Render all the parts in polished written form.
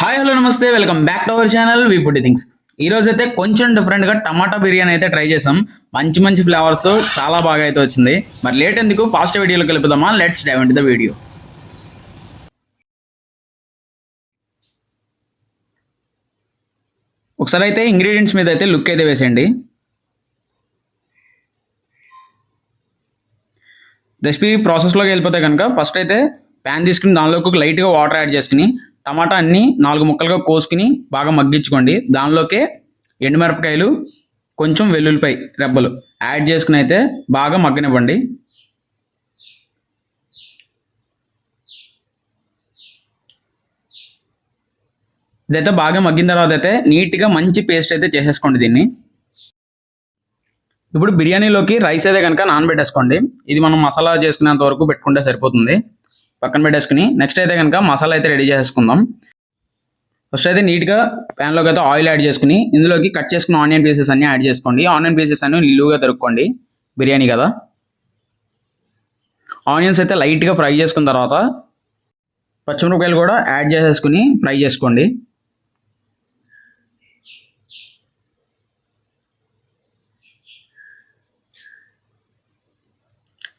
Hi hello నమస్తే welcome back to our channel we food things. ఈ రోజు అయితే కొంచెం డిఫరెంట్గా టమాటా బిర్యానీ అయితే ట్రై చేసాం. మంచి మంచి ఫ్లేవర్స్ చాలా బాగా అయితే వచ్చింది. మరి లేట్ ఎందుకు ఫాస్ట్ వీడియోలోకి వెళ్ళిపోదామా? Let's dive into the video. ఒకసారి అయితే ఇంగ్రీడియంట్స్ మీద అయితే లుక్ అయితే వేసేయండి. రెసిపీ ప్రాసెస్లోకి వెళ్ళిపోతే కనుక ఫస్ట్ అయితే ప్యాన్ తీసుకుని దానిలోకి లైట్గా వాటర్ యాడ్ చేసుకుని టమాటా అన్ని 4 ముక్కలుగా కోసుకుని బాగా మగ్గించుకోండి. దానిలోకే ఎండుమిరపకాయలు కొంచెం వెల్లుల్లిపాయ రెబ్బలు యాడ్ చేసుకుని అయితే బాగా మగ్గనివ్వండి. ఇదైతే బాగా మగ్గిన తర్వాత అయితే నీట్గా మంచి పేస్ట్ అయితే చేసేసుకోండి దీన్ని. ఇప్పుడు బిర్యానీలోకి రైస్ అయితే కనుక నానబెట్టేసుకోండి. ఇది మనం మసాలా చేసుకునేంత వరకు పెట్టుకుంటే సరిపోతుంది. పక్కన పెట్టేసుకుని నెక్స్ట్ అయితే కనుక మసాలా అయితే రెడీ చేసుకుందాం. ఫస్ట్ అయితే నీట్గా ప్యాన్లోకి అయితే ఆయిల్ యాడ్ చేసుకుని ఇందులోకి కట్ చేసుకున్న ఆనియన్ పీసెస్ అన్ని యాడ్ చేసుకోండి. ఆనియన్ పీసెస్ అన్ని నిలువుగా తరుక్కోండి, బిర్యానీ కదా. ఆనియన్స్ అయితే లైట్గా ఫ్రై చేసుకున్న తర్వాత పచ్చిమిరపకాయలు కూడా యాడ్ చేసేసుకుని ఫ్రై చేసుకోండి.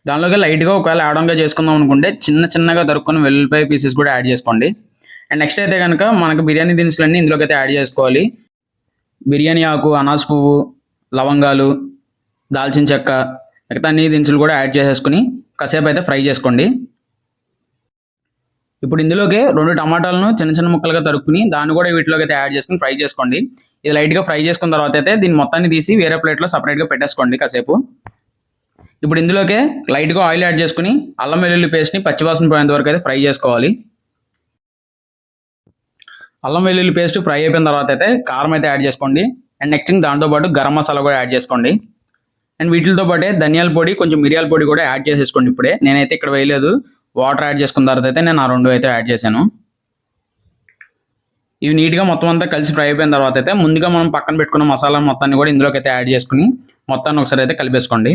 దానిలోకి లైట్గా ఒకవేళ యాడంగా చేసుకుందాం అనుకుంటే చిన్నగా తరుక్కున్న వెల్లుల్లిపాయ పీసెస్ కూడా యాడ్ చేసుకోండి. అండ్ నెక్స్ట్ అయితే కనుక మనకు బిర్యానీ దినుసులన్నీ ఇందులోకి అయితే యాడ్ చేసుకోవాలి. బిర్యానీ ఆకు, అనాస్ పువ్వు, లవంగాలు, దాల్చిన చెక్క, మిగతా అన్ని దినుసులు కూడా యాడ్ చేసేసుకుని కాసేపు అయితే ఫ్రై చేసుకోండి. ఇప్పుడు ఇందులోకి 2 టమాటాలను చిన్న ముక్కలుగా తరుక్కుని దాన్ని కూడా వీటిలోకి అయితే యాడ్ చేసుకుని ఫ్రై చేసుకోండి. ఇది లైట్గా ఫ్రై చేసుకున్న తర్వాత అయితే దీన్ని మొత్తాన్ని తీసి వేరే ప్లేట్లో సపరేట్గా పెట్టేసుకోండి కాసేపు. ఇప్పుడు ఇందులోకే లైట్గా ఆయిల్ యాడ్ చేసుకుని అల్లం వెల్లుల్లి పేస్ట్ని పచ్చివాసన పోయేంత వరకు అయితే ఫ్రై చేసుకోవాలి. అల్లం వెల్లుల్లి పేస్ట్ ఫ్రై అయిపోయిన తర్వాత అయితే కారం అయితే యాడ్ చేసుకోండి. అండ్ నెక్స్ట్ దాంతోపాటు గరం మసాలా కూడా యాడ్ చేసుకోండి. అండ్ వీటితో పాటే ధనియాల పొడి, కొంచెం మిరియాల పొడి కూడా యాడ్ చేసేసుకోండి. ఇప్పుడే నేనైతే ఇక్కడ వేయలేదు, వాటర్ యాడ్ చేసుకున్న తర్వాత అయితే నేను ఆ 2 అయితే యాడ్ చేశాను. ఇవి నీట్గా మొత్తం అంతా కలిసి ఫ్రై అయిపోయిన తర్వాత అయితే ముందుగా మనం పక్కన పెట్టుకున్న మసాలా మొత్తాన్ని కూడా ఇందులోకి అయితే యాడ్ చేసుకుని మొత్తాన్ని ఒకసారి అయితే కలిపేసుకోండి.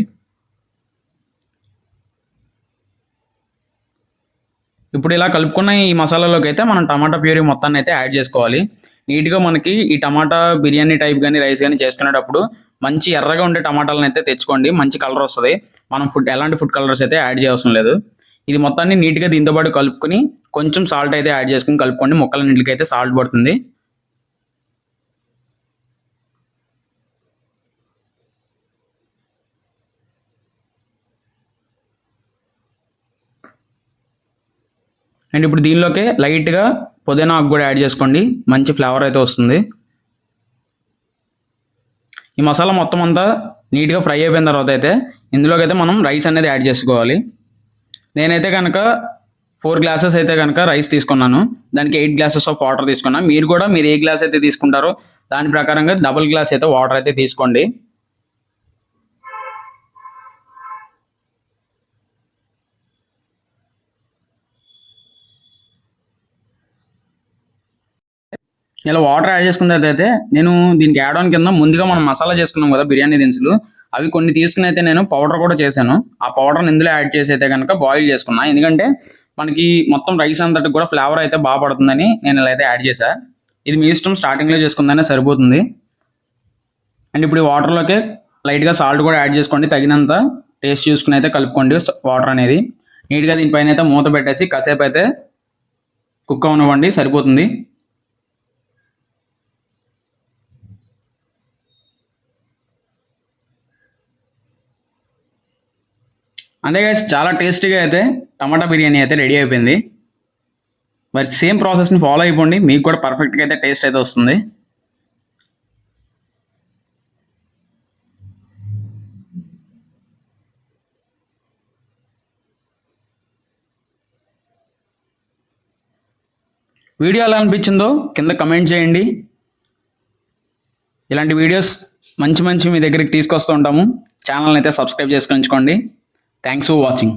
ఇప్పుడు ఇలా కలుపుకున్న ఈ మసాలాలోకి అయితే మనం టమాటా ప్యూరీ మొత్తాన్ని అయితే యాడ్ చేసుకోవాలి. నీట్గా మనకి ఈ టమాటా బిర్యానీ టైప్ కానీ రైస్ కానీ చేసుకునేటప్పుడు మంచి ఎర్రగా ఉండే టమాటాలను అయితే తెచ్చుకోండి, మంచి కలర్ వస్తుంది. మనం ఎలాంటి ఫుడ్ కలర్స్ అయితే యాడ్ చేయవసరం లేదు. ఇది మొత్తాన్ని నీట్గా దీంతో పాటు కలుపుకొని కొంచెం సాల్ట్ అయితే యాడ్ చేసుకుని కలుపుకోండి. ముక్కలన్నింటికి అయితే సాల్ట్ పడుతుంది. అండ్ ఇప్పుడు దీనిలోకి లైట్గా పుదీనా ఆకు కూడా యాడ్ చేసుకోండి, మంచి ఫ్లేవర్ అయితే వస్తుంది. ఈ మసాలా మొత్తం అంతా నీట్గా ఫ్రై అయిపోయిన తర్వాత అయితే ఇందులోకి అయితే మనం రైస్ అనేది యాడ్ చేసుకోవాలి. నేనైతే కనుక 4 గ్లాసెస్ అయితే కనుక రైస్ తీసుకున్నాను, దానికి 8 గ్లాసెస్ ఆఫ్ వాటర్ తీసుకున్నాను. మీరు ఏ గ్లాస్ అయితే తీసుకుంటారో దాని ప్రకారంగా డబుల్ గ్లాస్ అయితే వాటర్ అయితే తీసుకోండి. ఇలా వాటర్ యాడ్ చేసుకున్న తర్వాత అయితే నేను దీనికి యాడ్ ఆన్ కింద ముందుగా మనం మసాలా చేసుకున్నాం కదా బిర్యానీ దినుసులు, అవి కొన్ని తీసుకుని అయితే నేను పౌడర్ కూడా చేశాను. ఆ పౌడర్ని ఇందులో యాడ్ చేసి అయితే కనుక బాయిల్ చేసుకున్నాను. ఎందుకంటే మనకి మొత్తం రైస్ అంతటి కూడా ఫ్లేవర్ అయితే బాగా పడుతుందని నేను ఇలా అయితే యాడ్ చేశాను. ఇది మీ ఇష్టం, స్టార్టింగ్లో చేసుకుందనే సరిపోతుంది. అండ్ ఇప్పుడు ఈ వాటర్లోకి లైట్గా సాల్ట్ కూడా యాడ్ చేసుకోండి, తగినంత టేస్ట్ చూసుకుని అయితే కలుపుకోండి. వాటర్ అనేది నీట్గా దీనిపైన అయితే మూత పెట్టేసి కాసేపు అయితే కుక్ అవనివ్వండి, సరిపోతుంది. అంతే గైస్, చాలా టేస్టీగా అయితే టమాటా బిర్యానీ అయితే రెడీ అయిపోయింది. మరి సేమ్ ప్రాసెస్ని ఫాలో అయిపోండి, మీకు కూడా పర్ఫెక్ట్గా అయితే టేస్ట్ అయితే వస్తుంది. వీడియో ఎలా అనిపించిందో కింద కమెంట్ చేయండి. ఇలాంటి వీడియోస్ మంచి మీ దగ్గరికి తీసుకొస్తూ ఉంటాము. ఛానల్ని అయితే సబ్స్క్రైబ్ చేసుకొని ఉంచుకోండి. Thanks for watching.